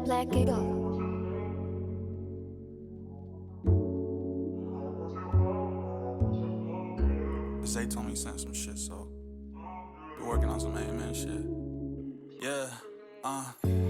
Black Eagle. Zay told me he sent some shit, so be working on some man shit. Yeah,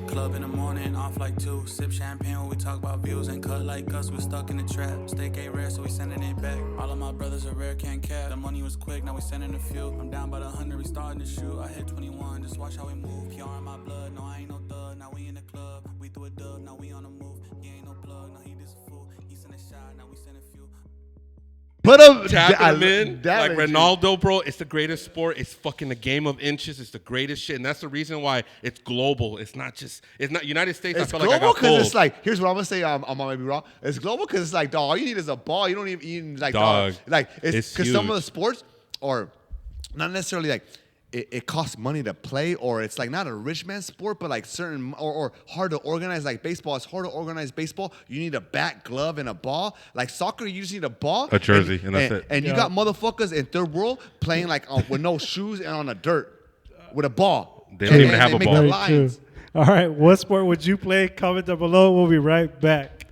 club in the morning, off like 2. Sip champagne when we talk about views and cut like us. We stuck in the trap. Steak ain't rare, so we sending it back. All of my brothers are rare, can't cap. The money was quick, now we sending a few. I'm down by the 100, we starting to shoot. I hit 21, just watch how we move. PR in my blood, no, I ain't no thug. Now we in the club, we threw a dub, now we on the move. He ain't no plug, no, he just a fool. He sent a shot, now we send a few. Put him, Tapping him in like legit. Ronaldo, bro. It's the greatest sport. It's fucking a game of inches. It's the greatest shit, and that's the reason why it's global. It's not United States. It's I feel like I global got because pulled. it's like, here's what I'm gonna say. I might be wrong. It's global because it's like, dog, all you need is a ball. You don't even like Dog. Like it's because some of huge. the sports are not necessarily like it costs money to play, or it's like not a rich man's sport, but like certain or hard to organize. Like baseball, it's hard to organize baseball. You need a bat, glove, and a ball. Like soccer, you just need a ball, A jersey, and that's it. And you got motherfuckers in third world playing like with no shoes and on the dirt with a ball. They don't even And have a make ball. the Very lines. true. All right, what sport would you play? Comment down below. We'll be right back.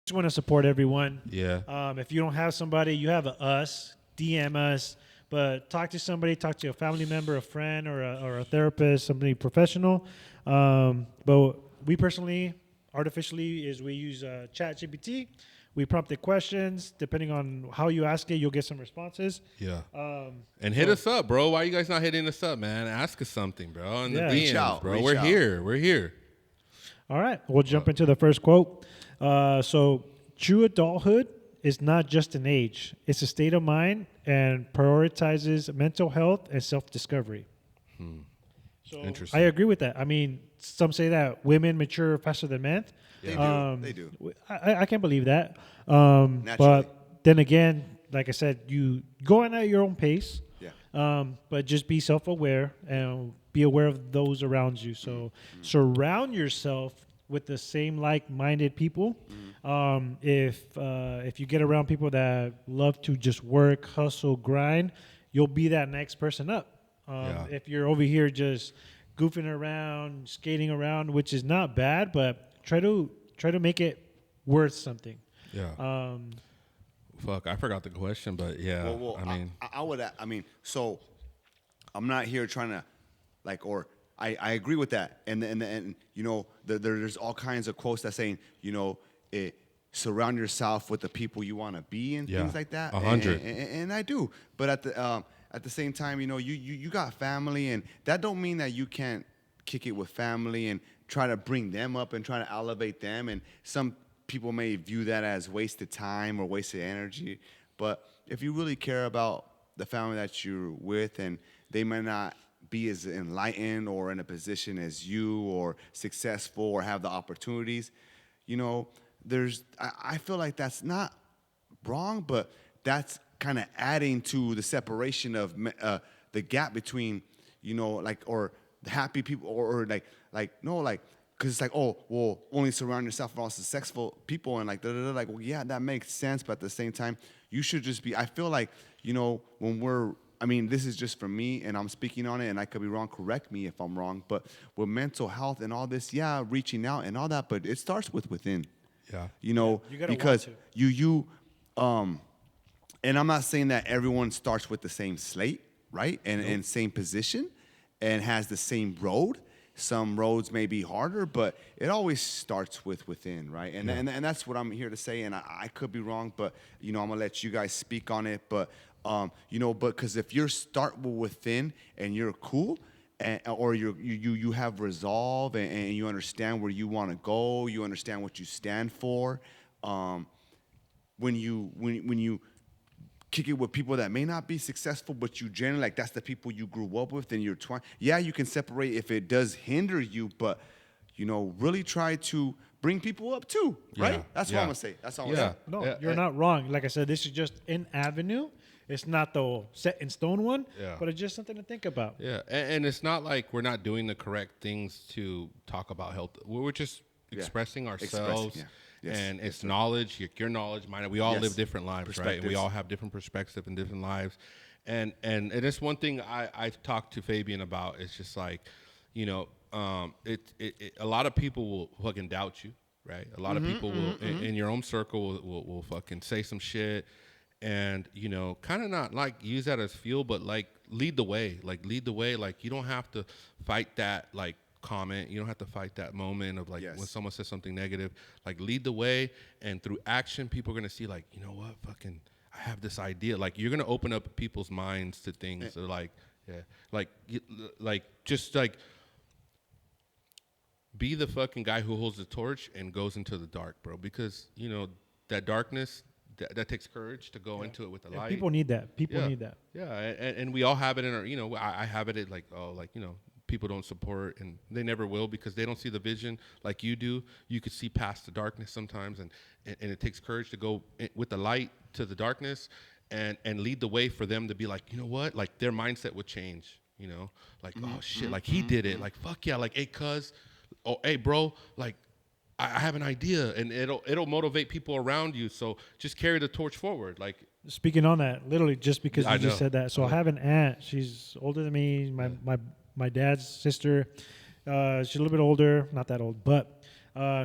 Just want to support everyone. Yeah. If you don't have somebody, you have us. DM us. But talk to somebody. Talk to a family member, a friend, or a therapist, somebody professional. But we personally, artificially, we use ChatGPT. We prompt the questions. Depending on how you ask it, you'll get some responses. Yeah. And hit us up, bro. Why you guys not hitting us up, man? Ask us something, bro. In Yeah. the Reach DMs, out, bro. reach We're out. here. We're here. All right, we'll jump into the first quote. So, true adulthood is not just an age; it's a state of mind and prioritizes mental health and self-discovery. So, Interesting. I agree with that. I mean, some say that women mature faster than men. They do. I can't believe that. Naturally. But then again, like I said, you go on at your own pace. Yeah. But just be self-aware and be aware of those around you. So surround yourself with the same like-minded people. If you get around people that love to just work, hustle, grind, you'll be that next person up. If you're over here just goofing around, skating around, which is not bad, but try to make it worth something. Yeah. Fuck, I forgot the question, but yeah. Well, I mean, I mean, so I'm not here trying to, like, or I agree with that, and you know, there's all kinds of quotes that saying, you know, surround yourself with the people you want to be and things like that. 100. And I do, but at the same time, you know, you got family, and that don't mean that you can't kick it with family and try to bring them up and try to elevate them. And some people may view that as wasted time or wasted energy. But if you really care about the family that you're with, and they may not be as enlightened or in a position as you, or successful, or have the opportunities, you know, I feel like that's not wrong, but that's kind of adding to the separation of the gap between, you know, like, or the happy people, or like, because it's like, oh, well, only surround yourself with all successful people, and like, like, well, yeah, that makes sense, but at the same time, you should just be, I feel like, you know, I mean, this is just for me, and I'm speaking on it, and I could be wrong, correct me if I'm wrong, but with mental health and all this, yeah, reaching out and all that, but it starts with within. yeah. You know, You gotta because want and I'm not saying that everyone starts with the same slate, right? And same position and has the same road. Some roads may be harder, but it always starts with within, right? And that's what I'm here to say. And I could be wrong, but you know, I'm gonna let you guys speak on it. But you know, but because if you start within and you're cool, or you have resolve, and you understand where you want to go, you understand what you stand for. When you kick it with people that may not be successful, but you generally, like, that's the people you grew up with, and you're trying. Yeah, you can separate if it does hinder you, but you know, really try to bring people up too, right? Yeah, That's what I'm gonna say. That's all. Yeah. No, Yeah, you're not wrong. Like I said, this is just an avenue. It's not the set in stone one, but it's just something to think about. Yeah, and it's not like we're not doing the correct things to talk about health. We're just expressing ourselves, yeah. Yes. and it's knowledge, your knowledge, mine. We all Yes. live different lives, right? And we Perspectives. all have different perspectives and different lives, and it's one thing I've talked to Fabian about. It's just like, you know, a lot of people will fucking doubt you, right? A lot of people will in your own circle will fucking say some shit, and you know, kind of not like use that as fuel, but like lead the way. Like you don't have to fight that like comment. You don't have to fight that moment of like Yes. when someone says something negative. Like lead the way, and through action, people are gonna see like, you know what, fucking, I have this idea. Like you're gonna open up people's minds to things. They're like, yeah, like just like be the fucking guy who holds the torch and goes into the dark, bro. Because you know that darkness that takes courage to go into it with the And light. people need that. People Yeah. need that. Yeah, and we all have it in our, you know, I have it at like, oh, like, you know, people don't support, and they never will because they don't see the vision like you do. You could see past the darkness sometimes, and it takes courage to go with the light to the darkness and lead the way for them to be like, you know what, like their mindset would change, you know, like, oh shit, like he did it, like fuck yeah, like hey cuz, oh hey bro, like I have an idea, and it'll motivate people around you. So just carry the torch forward, like. Speaking on that, literally just because I you just know. said that. So I have an aunt. She's older than me. My dad's sister. She's a little bit older, not that old, but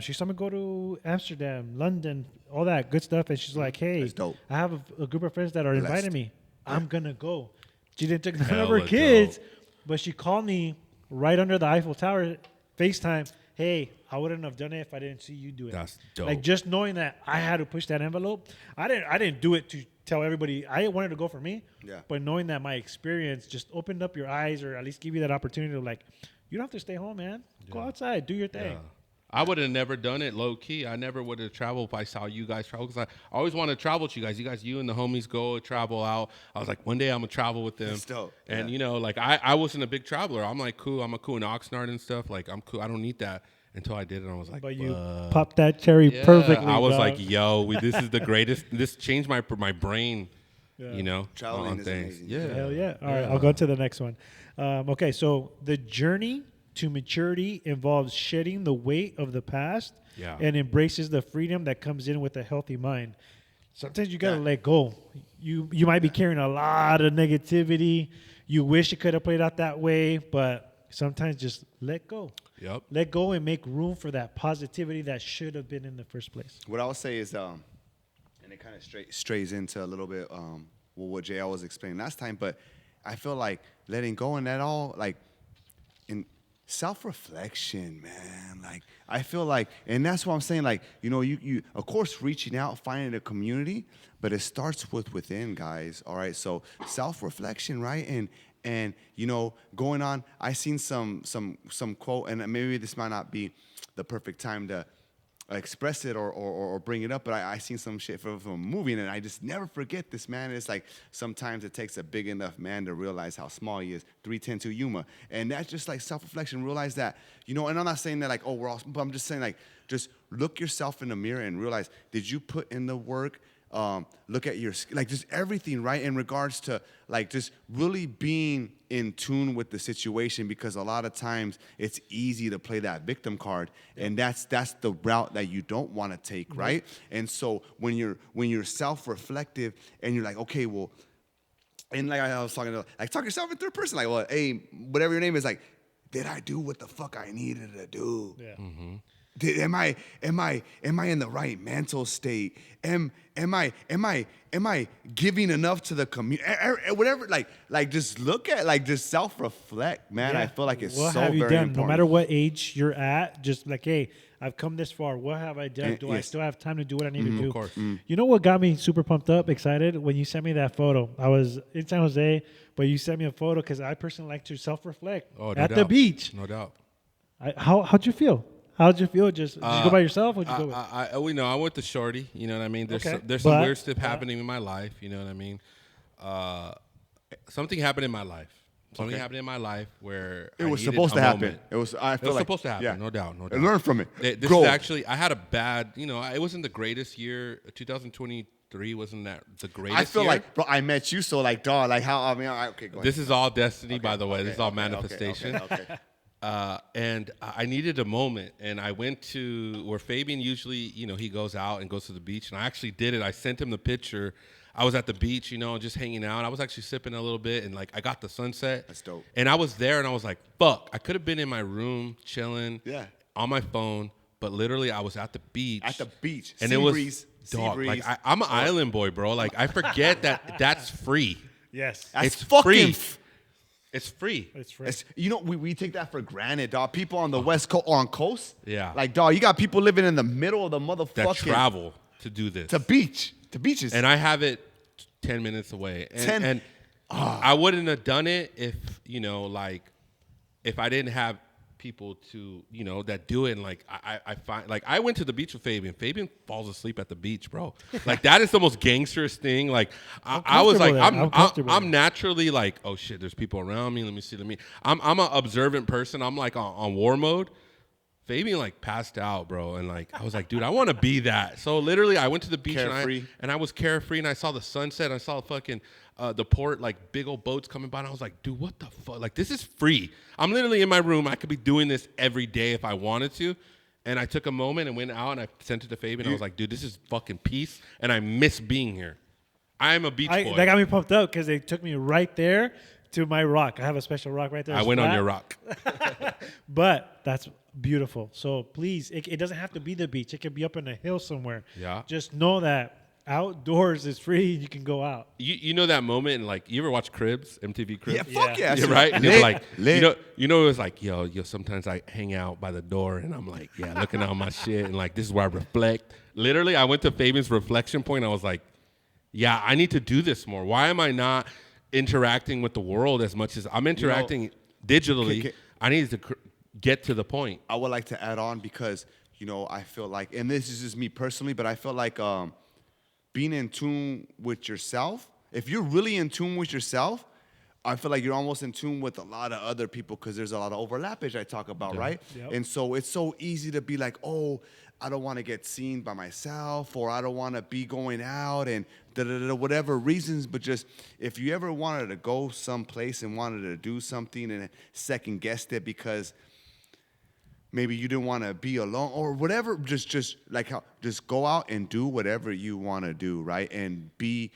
she saw me go to Amsterdam, London, all that good stuff, and she's like, "Hey, That's dope. I have a group of friends that are inviting Blessed. me. I'm gonna go." She didn't take none of her Hella kids, dope. but she called me right under the Eiffel Tower, FaceTime. Hey, I wouldn't have done it if I didn't see you do it. That's dope. Like just knowing that I had to push that envelope. I didn't do it to tell everybody. I wanted to go for me. Yeah. But knowing that my experience just opened up your eyes, or at least give you that opportunity to like, you don't have to stay home, man. Go outside, do your thing. Yeah. I would have never done it low key. I never would have traveled if I saw you guys travel, because I always wanted to travel with you guys. You and the homies go travel out. I was like, one day I'm gonna travel with them. That's dope. And Yeah. you know, like I wasn't a big traveler. I'm like cool. I'm a cool in Oxnard and stuff. Like I'm cool. I don't need that until I did it. And I was like, But you fuck. popped that cherry Yeah. perfectly. I was dog. like, yo, this is the greatest. This changed my brain. Yeah. You know, Traveling on is things. amazing. Yeah. Hell yeah. All right, I'll go to the next one. Okay, so the journey to maturity involves shedding the weight of the past Yeah. and embraces the freedom that comes in with a healthy mind. Sometimes you gotta Yeah. let go. You might be carrying a lot of negativity. You wish it could have played out that way, but sometimes just let go. Yep. Let go and make room for that positivity that should have been in the first place. What I would say is, and it kind of strays into a little bit what JL was explaining last time, but I feel like letting go and that all, like, in self-reflection, man. Like, I feel like, and that's what I'm saying, like, you know, you of course, reaching out, finding a community, but it starts with within, guys, all right? So self-reflection, right? And you know, going on, I seen some quote, and maybe this might not be the perfect time to express it or bring it up, but I seen some shit from a movie, and I just never forget this, man. It's like sometimes it takes a big enough man to realize how small he is. 3:10 to Yuma, and that's just like self-reflection. Realize that, you know. And I'm not saying that like, oh, we're all, but I'm just saying like, just look yourself in the mirror and realize, did you put in the work? Look at your, like, just everything, right? In regards to like just really being in tune with the situation, because a lot of times it's easy to play that victim card, and that's the route that you don't want to take, right? And so when you're self-reflective and you're like, okay, well, and like I was talking to, like, talk yourself in third person, like, well, hey, whatever your name is, like, did I do what the fuck I needed to do? Yeah. Am I in the right mental state? Am I giving enough to the community? Whatever, like just look at, like, just self-reflect, man. I feel like it's what so have you very done? important. No matter what age you're at, just like, hey, I've come this far. What have I done? Do I Yes. still have time to do what I need to do? Of course. You know what got me super pumped up, excited? When you sent me that photo. I was in San Jose, but you sent me a photo because I personally like to self-reflect Oh, no at the doubt. beach. No doubt. How'd you feel? How'd you feel? Just did you go by yourself? What'd you go with? I went to Shorty. You know what I mean? There's Okay. there's some But- weird stuff happening in my life. You know what I mean? Something happened in my life. Something happened in my life where It I was needed supposed a to happen. moment. It was. I It feel was like, supposed to happen. yeah. No doubt. No doubt. And learn from it. This Grow. is actually, I had a bad, you know, it wasn't the greatest year. 2023 wasn't that the greatest I feel year. like, bro, I met you, so like, dog, like how, I mean, okay, go ahead. This is all destiny, by the way. Okay, This is all okay, manifestation. okay. And I needed a moment, and I went to where Fabian usually, you know, he goes out and goes to the beach, and I actually did it. I sent him the picture. I was at the beach, you know, just hanging out. I was actually sipping a little bit, and like I got the sunset. That's dope. And I was there, and I was like, fuck, I could have been in my room chilling, Yeah. on my phone, but literally I was at the beach. At the beach. And Sea it was breeze. Sea dog. breeze. Like I'm an island boy, bro. Like I forget that that's free. Yes. That's it's fucking free. It's free. It's free. You know, we take that for granted, dog. People on the West Coast or on coast. Yeah. Like, dog, you got people living in the middle of the That motherfucking travel to do this. to beach. To beaches. And I have it 10 minutes away. And, 10 and I wouldn't have done it if, you know, like, if I didn't have people to, you know, that do it. And like, I find, like, I went to the beach with Fabian. Fabian falls asleep at the beach, bro. Like, that is the most gangsterous thing. Like, I was like, I'm naturally like, oh shit, there's people around me. Let me see. I'm an observant person. I'm like on war mode. Fabian like passed out, bro, and like I was like, dude, I want to be that. So literally, I went to the beach and I was carefree, and I saw the sunset. I saw fucking the port, like big old boats coming by, and I was like, dude, what the fuck? Like this is free. I'm literally in my room. I could be doing this every day if I wanted to. And I took a moment and went out and I sent it to Fabian. I was like, dude, this is fucking peace, and I miss being here. I am a beach boy. That got me pumped up because they took me right there to my rock. I have a special rock right there. I went on your rock. But that's beautiful. So please, it doesn't have to be the beach. It could be up in a hill somewhere. Yeah. Just know that outdoors is free. You can go out. You know that moment, and like, you ever watch Cribs, MTV Cribs? yeah, fuck yeah. Yeah, right? And it's like, lit. you know, it was like, yo, sometimes I hang out by the door and I'm like, yeah, looking at my shit, and like, this is where I reflect. Literally, I went to Fabian's reflection point. I was like, yeah, I need to do this more. Why am I not interacting with the world as much as I'm interacting digitally? I need to get to the point. I would like to add on because, you know, I feel like, and this is just me personally, but I feel like being in tune with yourself, if you're really in tune with yourself, I feel like you're almost in tune with a lot of other people because there's a lot of overlap, as I talk about, right? Yep. And so it's so easy to be like, oh, I don't want to get seen by myself, or I don't want to be going out and whatever reasons. But just if you ever wanted to go someplace and wanted to do something and second guessed it because maybe you didn't want to be alone or whatever, just go out and do whatever you want to do, right? And be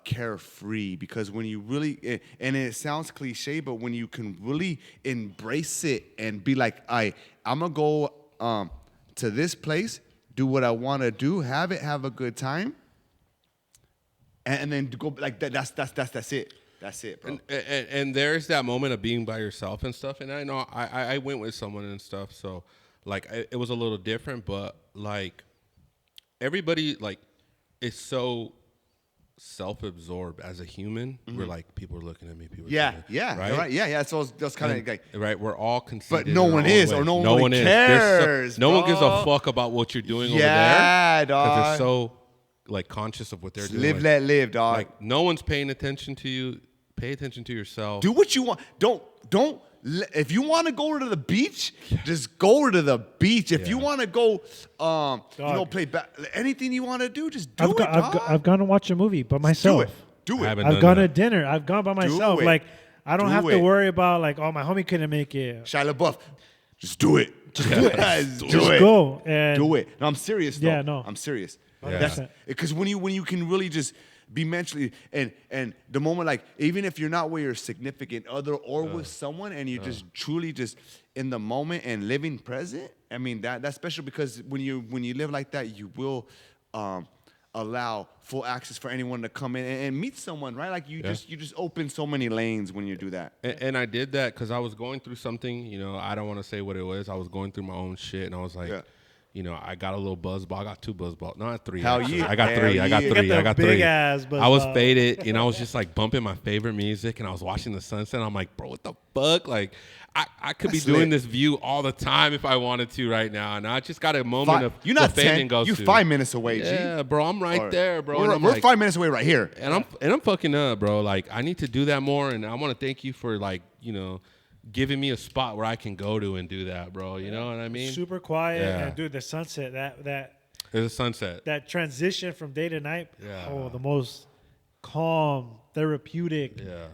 carefree, because when you really, and it sounds cliche, but when you can really embrace it and be like, I'm gonna go to this place, do what I want to do, have a good time, and then go like that. That's it. That's it, bro. And there's that moment of being by yourself and stuff. And I know I went with someone and stuff, so like it was a little different, but like everybody like is so self-absorbed as a human. We're like, people are looking at me. People, right. Yeah. So that's kind of like, right. We're all conceited, but no one is, or no one cares. No one gives a fuck about what you're doing over there. Yeah, dog. Because they're so like conscious of what they're doing. Live, let live, dog. Like no one's paying attention to you. Pay attention to yourself. Do what you want. Don't. If you want to go to the beach, just go to the beach. If you want to go, play anything you want to do, just do it, dog. I've gone to watch a movie by myself. Do it. I've gone to dinner. I've gone by myself. it. Like I don't Do have it. to worry about like, oh, my homie couldn't make it. Shia LaBeouf, just do it. Just do it. Just go and Do it. No, I'm serious. Though. Yeah, no. I'm serious. Yeah. Because when you can really just be mentally and the moment, like, even if you're not with your significant other or with someone and you're just truly just in the moment and living present, I mean that's special, because when you live like that, you will allow full access for anyone to come in and meet someone, right? Like you just open so many lanes when you do that. And I did that because I was going through something, you know, I don't want to say what it was. I was going through my own shit, and I was like, you know, I got a little buzz ball. I got 2 buzz balls. Not 3. Hell actually. yeah. I got 3. I got 3. I got 3. Big ass buzz I was ball. faded, and I was just like bumping my favorite music, and I was watching the sunset. And I'm like, bro, what the fuck? Like, I could be doing this view all the time if I wanted to right now. And I just got a moment of you're not what Fabian 10. goes You're to. 5 minutes away, G. Yeah, bro, I'm right there, bro. We're, And we're like, 5 minutes away right here. and I'm fucking up, bro. Like, I need to do that more, and I want to thank you for, like, you know, giving me a spot where I can go to and do that, bro. You know what I mean? super quiet. Yeah. And dude, the sunset, There's a sunset. that transition from day to night. Yeah. Oh, the most calm, therapeutic. Yeah.